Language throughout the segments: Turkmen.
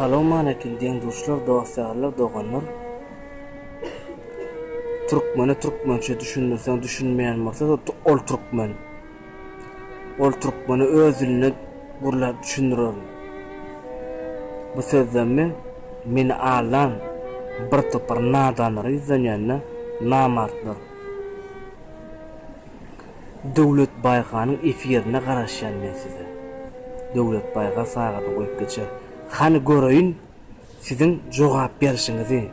Assalamu alaikum diyen dostlar, dostlarlar, doğanlar. Türkmeni Türkmençe düşünürsen düşünmeyen maqsad ol Türkmen. Ol Türkmeni öz diline gurlap düşünürür. Bu sözlerimi meni alan bir topar nadanları izleyenler namartlar. Döwlet Baýganyň efirine garaşýan men size. Döwlet Baýga sagaty goýup geçer. Hani göreýin sizin jogap berişiňizi.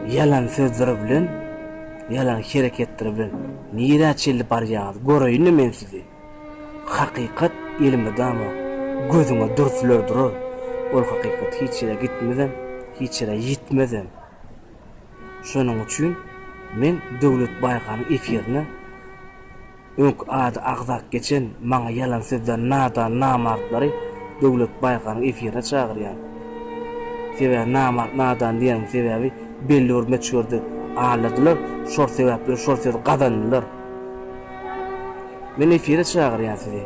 Yalan sözleri bilen, yalan hereketleri bilen nirä barýar göreýin men sizi. Hakykat elimde dama gözüme dürtülür. Ol hakykat hiç ýere gitmeden, hiç ýere ýitmeden. Şonuň üçin men Döwlet Baýganyň efirine öňk ady agzak geçen maňa yalan sözler namartlary Döwlet Baýganyň efirine çagyrýar. Sebäbi nadan diýen sebäbi belli bir meçhurdy ağladylar, şol sebäpli şol söz gazandylar. Men efirine çagyrýan sizi.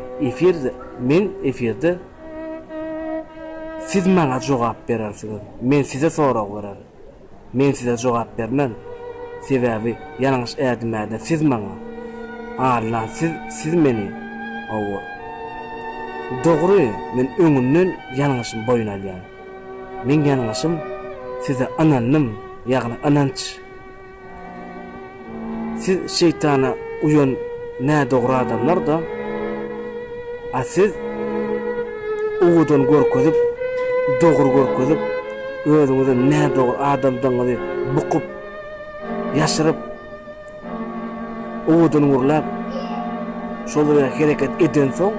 Efirde siz maňa jogap berersiňiz. Men size sorak berer. Men size jogap bermem. Sebäbi ýalňyş ädimmäde siz maňa Allah siz meni owa. Dogry men öňünden ýalňyşym boyun alýan. Men ýalňyşym size ananym, ýagny ananç. Siz şeytana uyan nä dogry adamlar da siz uwudan görkezip, dogry görkezip, özüňizi nä dogry adamdaňyzy bukup, ýaşyryp uwudan urlap şolara hereket eden soň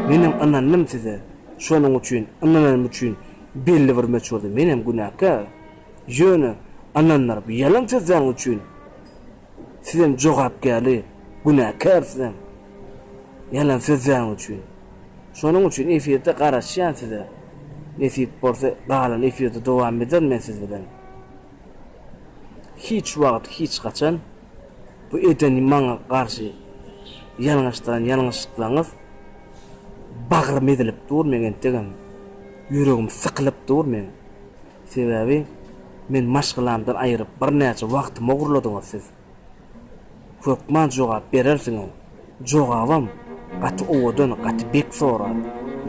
menim ananym size şonuň üçin ananym üçin belli bir meçhurdy menim günahkar ýöne ananlar bu ýalan sözler üçin sizem jogap gäli günahkar sizem ýalan sözler üçin şonuň üçin efirde garaşýan size nesip bolsa galan efirde dowam eder men siz bilen hiç wagt hiç gaçan bu edeni maňa garşy ýalňyşlyklaryňyz bagrym edilip durmagan degen ýüregim sykylyp dur men. Sebäbi men maşgylamdan aýryp bir näçe wagt mogurladyňyz siz. Köpman jogap berersiňiz. Jogabam gaty owadan gaty bek sorar.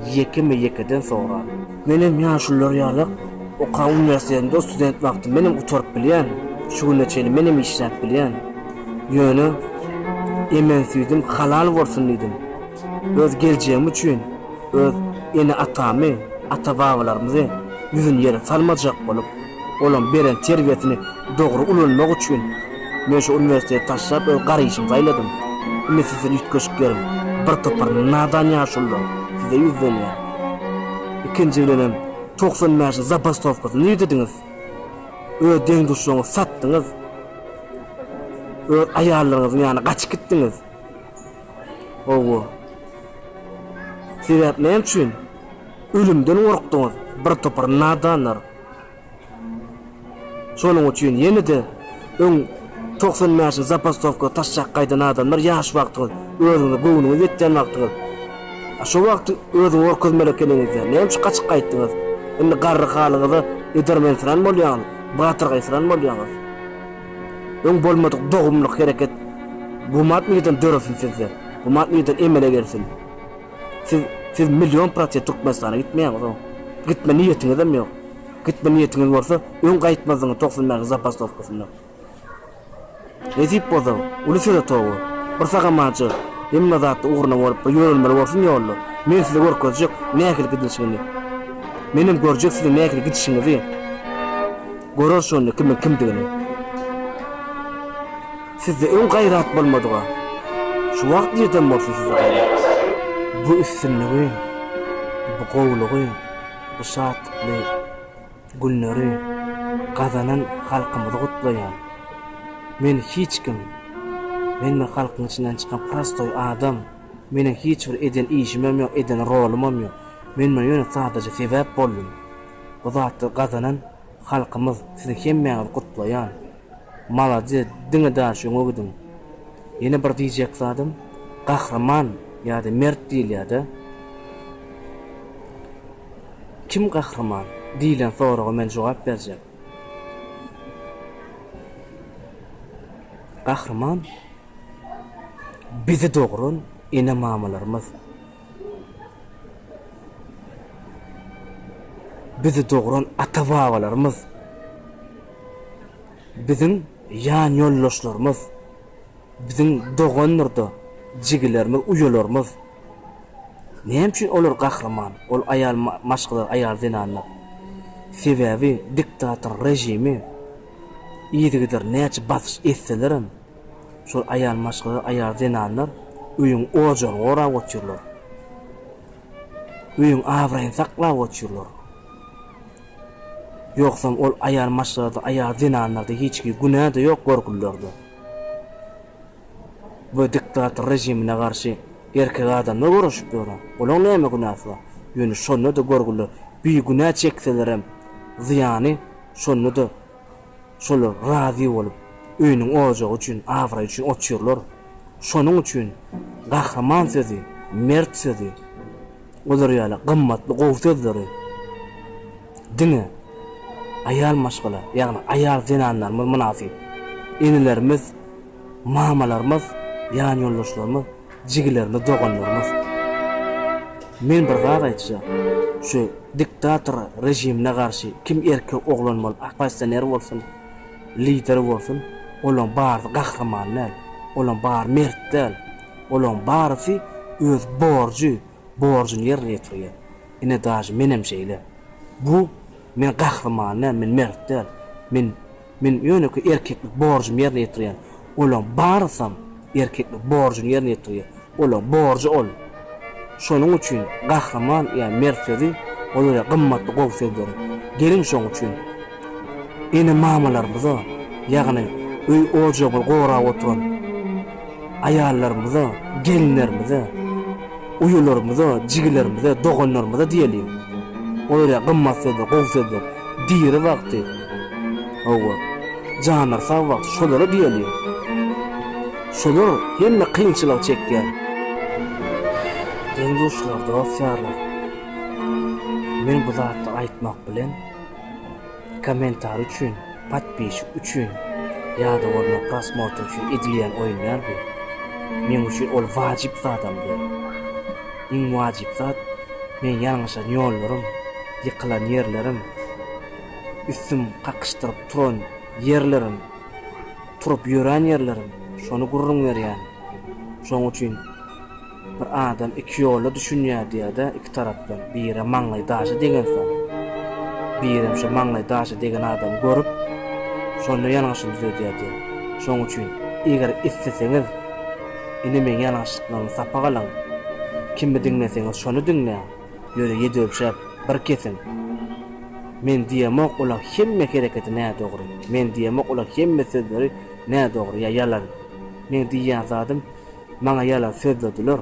Ýekeden sorar. Menem ýaşullar ýalyk oka universitetinde student wagty menem uturup bilýän. Şu güneçeli menem işläp bilýän. Ýöne emen süýdüm halal bolsun diýdim. Öz geljeğim üçin, öz ene atamy, ata-babalarymyzy yüzün ýere salmajak bolup, olam beren terbiýetini dogry ulanmak üçin men şu universiteti taşlap öz garyşym saýladym. Men size ýetgeşiklerim bir topar nadan ýaşullar size ýüzlenýär. Ikinji bilenem 90 mäşi zabastovkasyny ýetidiňiz. Öz deňduşyňy satdyňyz. Öz aýallaryňyzy ýany gaçyp gitdiňiz. Owo. Sebäp näme üçin? Ölümden gorkdyňyz, bir topar nadanlar. Şonuň üçin ýene-de öň 90 mäşi zapastovka taşjak gaýdan adamlar ýaş wagtyňyz, özüňizi göwüňizi etden wagtyňyz. Şo wagt özüňi gorkuzmelekeningizde näme üçin gaçyp gaýtdyňyz? Indi garry halyňyzy edermensiren bolýaňyz, batyrgaýsyran bolýaňyz. Öň bolmadyk dogumlyk hereket bu matmydan dörefin sizler. Bu matmydan emele gelsin. Siz milyon %% Türkmenistana gitmeýäňiz. Gitme niýetiňiz hem ýok. Gitme niýetiňiz bolsa, öň gaýtmazyňyz 90 mäňi zapastovkasynda. Nezip bolsa, uly söze togy. Bir sagamajy, hemme zatdy ugruny bolup, ýörelmeli bolsun ýolly. Men sizi görkezjek, näkil gidişiňizi. Menim görjek sizi näkil gidişiňizi. Görer şonu kim digini. Sizde öň gaýrat bolmadyga. Şu wagt ýeten bolsa size gaýrat. Bu üstünlüğü, bu gowlugy, bu şatly günleri gazanan halkymyzy gutlaýan. Men hiç kim, men halkyň içinden çykan prostoy adam, meniň hiç bir eden işimem ýok, eden rolum ýok. Men ýöne sadajy sebäp boldum. Bu zatdy gazanan halkymyz sizi hemmäňiz gutlaýan. Malajy diňe daşyň ogdum. Ýene bir diýjek zadym, gahrman ýa-da mert diýilýär-de. Kim gahrman? diýilen soraga men jogap berjek. Gahrman bizi dogrun ine mamalarymyz. Bizi dogrun ata-babalarymyz. Bizim ýan ýoldaşlarymyz. Bizim doganlarda jigilerimiz, uýalarymyz. Näme üçin olar gahrman? Ol aýal maşgylar, aýal zinanlar. Sebäbi diktator rejimi ýetigidir näçe basyş etselerim. Şol aýal maşgylar, aýal zinanlar öýüň ojagyny gorap oturlar. Öýüň awraýyny saklap oturlar. Ýoksam ol aýal maşgylarda, aýal zinanlarda hiç ki günah da ýok gorkullarda. Bu diktator rejimine garşy erkek adamlar uğraşıp duran. Olaň näme günahı bar? Ýöne şonu da gorgular. Bir günah çekselerem ziyany şonu da şolar razy bolup öýüniň ojagy üçin, awra üçin oturlar. Şonuň üçin gahrman sözi, mert sözi, olar ýaly gymmatly gowy sözleri dine aýal maşgala, ýagny aýal zinanlarymyz münasip. Enilerimiz, mamalarymyz, ýan ýoldaşlarymyz, jigilerimiz, doganlarymyz. Men bir zat aýtjak. Şu diktator rejimine garşy kim erkek oglanmaly, akbaşdaner bolsun, lider bolsun, olaň bary gahrmanlar, olaň bary mertler, olaň barysy öz borjuny ýerine ýetirýär. Ine daşy menem şeýle. Bu men gahrmanlar, men mertler, men ýöne-ki erkeklik borjumy ýerine ýetirýän. Olaň barysam erkeklik borjuny ýerine ýetirýär. Olaň borju ol. Şonuň üçin gahrman ýa mert sözi olara gymmatly gowy sözleri. Gelin şoň üçin ene mamalarymyza, ýagny öý ojagy gorap oturan aýallarymyza, gelinlerimize, uýularymyza, jigilerimize, doganlarymyza diýeli. Olara gymmat sözler, gowy sözler diýeri wagty. Owa janar sag wagty şolara diýeli. Şolar hemme kynçylyk çekýän. Dengduşlar, dostlarlar. Men bu zatda aýtmak bilen komentar üçin, patbeşik üçin ýa-da onu prosmotr üçin edilýän oýunlar bu. Men üçin ol wajyp zatymdy. Iň wajyp zat men ýalňyşan ýollarym, ýykylan ýerlerim, üstüm kakıştırıp turan ýerlerim, turup ýören ýerlerim, şonu gurrun berýän. Şoň üçin bir adam iki ýolda düşünýär diýär-de, iki tarapdan biri maňly daşy degen soň. Biri şu maňly daşy degen adam görüp şonu ýanaşyp düzeltýär. Şoň üçin eger isleseňiz ine men ýanaşyklaryny sapagalan. Kimmi dinleseňiz şonu dinle. Ýöne ýedip bir kesin. Men diýemek olar hemme hereketi näme dogry. Men diýemek olar hemme sözleri näme dogry ýa ýalan. Men diýýän zatym maňa ýalan sözlediler.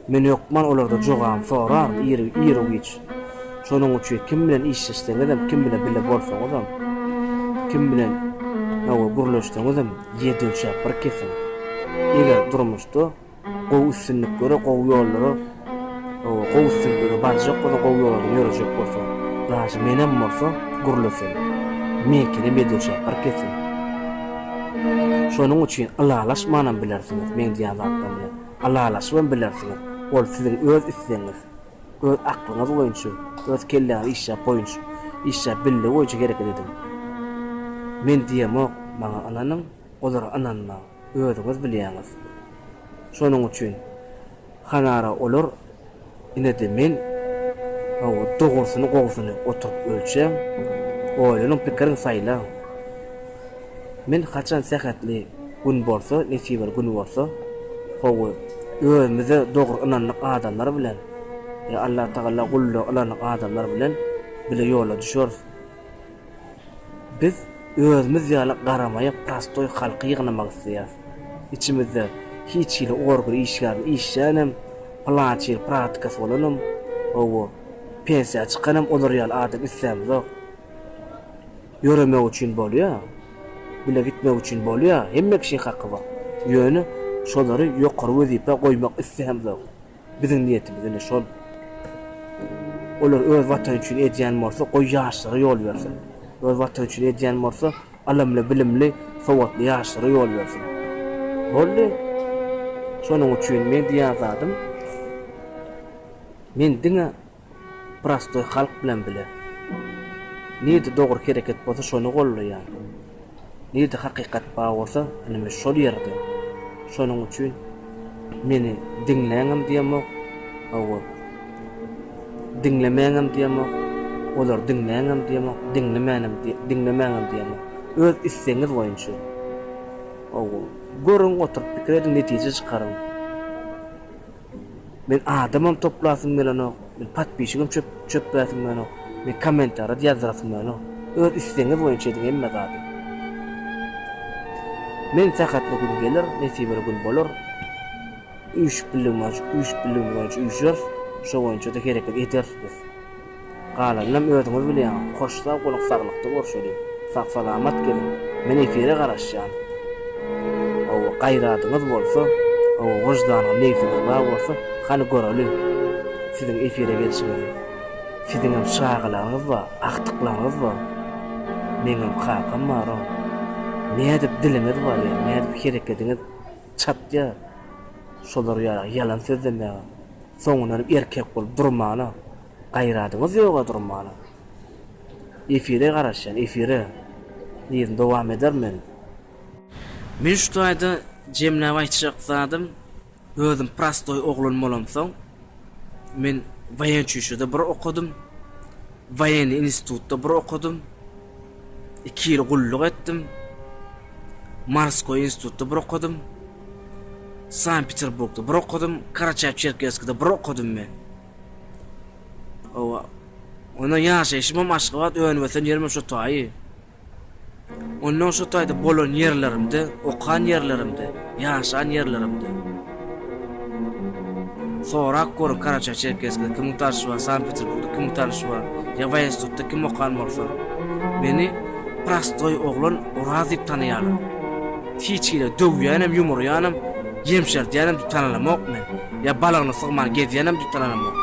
Men ýokman olarda jogam sorar, ýeri giç. Şonuň üçin kim bilen işleşseňizem, kim bilen bile bolsaňyzam, kim bilen gurlaşsaňyzam ýedip bir kesin. Eger durmuşda gowy üstünlik göre gowy ýollary, gowy üstünligi barjak bolan gowy ýollary ýörejek bolsa, daşy menem bolsa gurlasyn. Mekine ýedip bir kesin. Şonuň üçin alalaşmanan bilersiňiz, men diýän zatdan bilen. Alalaşman bilersiňiz. Ol siziň öz isleňiz, öz aklyňyz boýunça, öz kelläňiz işläp boýunça, işläp bildi boýunça gerek edin. Men diýemek, maňa ananyň, olar ananyň özüňiz bilýäňiz. Şonuň üçin hanara olar ine de men dogrusyny gowsuny oturup ölçem, oýlanyp pikirini saýlam. Men haçan sähetli gün bolsa, nesibir gün bolsa, howy özümize dogry inanlyk adamlar bilen, ya Allah Taala gully alanyk adamlar bilen bile ýola düşür. Biz özümiz ýaly garamaýa prastoy halky ýygnamak isleýär. İçimizde hiç ýyly orgur işlänem, plançyl praktikasy bolanam, owo pensiýa çykanam, olar ýaly adam islämez. Ýöremek üçin bolýar. Bile gitmek üçin bolýar, hemme kişi hakkı bar. Ýöne şolary ýokary wezipe goýmak islämez. Biziň niýetimiz ene şol. Olar öz watan üçin edýän bolsa goý ýaşlara ýol bersin. Öz watan üçin edýän bolsa alamly bilimli, sowatly ýaşlara ýol bersin. Boldy. Şonuň üçin men diýen zadym. Men diňe prostoy halk bilen bile. Niyeti dogry kereket bolsa şonu gollaýar. Niyeti hakykat bar bolsa, anime şol ýerde. Şonuň üçin meni dinleňem diýemok, awa dinlemeňem diýemok, olar dinleňem diýemok, dinlemeňem diýemok. Öz isleňiz boýunça. Awa görüň oturup pikirden netije çykaryň. Men adamam toplasym bilenok, men patbişigim çöpläsim bilenok, men kommentara ýazarasym bilenok. Öz isleňiz boýunça diýen mazady. Men sahatly gün gelir, nesibir gün bolar. Üç bilim boýunça üçür, şo boýunça da hereket edersiz. Galanlam özüňiz bilýän, hoşlap golup saglykdy görşeli. Sag salamat gelin. Men efire garaşýan. O gaýradyňyz bolsa, o wujdanyň nefsiniz bar bolsa, hany göreli. Siziň efire gelişiňiz. Siziň şagalaryňyz bar, aktyklaryňyz bar. Meňem hakam bar. Nädip diliňiz bar ýa, nädip hereketiňiz çatýa. Şolar yalan sözlemäge. Soňundan erkek bolup durmaly. Gaýradyňyz ýoga durmaly. Efire garaşan, efire. Diýen dowam edermen. Men şu taýda jemläp aýtjak zadym. Özüm prostoy oglun bolamsoň, men Wayanchuşda bir okudum. Wayan institutda bir okudum. 2 ýyl gulluk etdim. Morskoy institutda bir okudum. Sankt Peterburgda bir okudum, Karachay-Cherkesskida bir okudum men. Ona ýaşaýşym aşky wat öňmesen ýerim şu taýy. Ondan şu taýda bolan ýerlerimde, okan ýerlerimde, ýaşan ýerlerimde. Sorak gor Karachay-Cherkesskida kim tanşywa, Sankt Peterburgda kim tanşywa, ýa institutda kim okan bolsa, meni prostoy oglun Oraz diýip tanýarlar. Hiçkile döwýänem, ýumurýanem, ýemşertýänem diýip tanalamak men. Ya balagyny sygman gezýänem diýip tanalamak.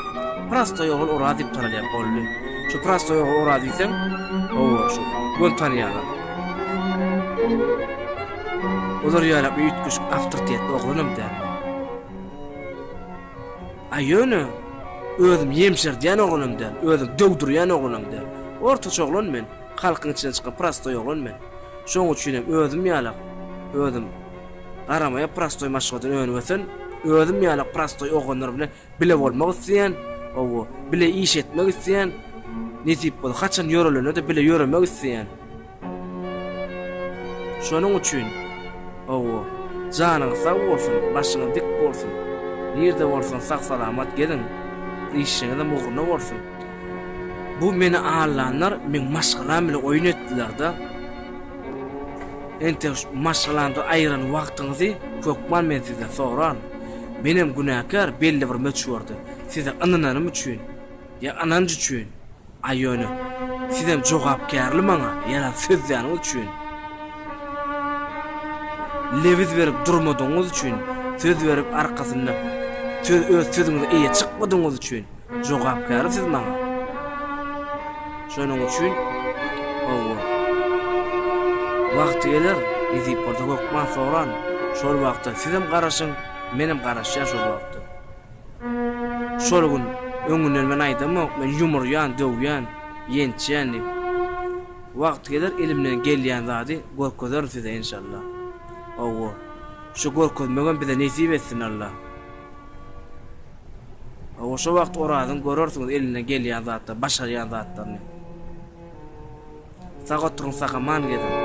Prostoy ogul Oraz diýip tanalýar boldy. Şu prostoy ogul Oraz diýsem, şu gon tanýarlar. Olar ýalap ýetgüş awtoritetli oglunum derler. Aýöne özüm ýemşertýän oglunum der, özüm döwdürýän oglunum der. Ortaça oglun men, halkyň içinden çykan prostoy oglun men. Şoň üçin özüm ýalap, özüm aramaya prostoy maşgadan öňüwesen, özüm ýalap prostoy oglunlar bilen bile bolmak isleýän, bile iş etmek isleýän, nesip bol haçan ýörelene de bile ýöremek isleýän. Şonuň üçin janyňyz sag bolsun, başyňyz dik bolsun. Ýerde bolsun sag salamat gelin. İşiňiz de mugurna bolsun. Bu meni ağırlanlar, men maşgalan bilen oýun etdiler da. Ente maşgalanda aýyran wagtyňyzy kökman men size soran. Menem günäkär belli bir möçüwärdi. Size ananarym üçin, ýa ananjy üçin, aýyony. Sizem jogapkärli maňa, ýa sözläriniz üçin. Lewiz berip durmadyňyz üçin, söz berip arkasynda öz sözüňizi eýe çykmadyňyz üçin jogapkärsiz maňa. Şonuň üçin wagty geler, edip bolsa kökman soran, şol wagtda sizem garaşyň, menem garaşýar şol wagtda. Şol gün öňünden men aýdymok, men ýumurýan, döwýän, ýençýän. Wagt geler elimden gelýän zady görkezär size inşallah. Şu görkezmegen bize nesip etsin Allah. Şu wagt Orazyň görersiňiz elinden gelýän zatda, başarýan zatlarny. Sagat turun sakaman gedin.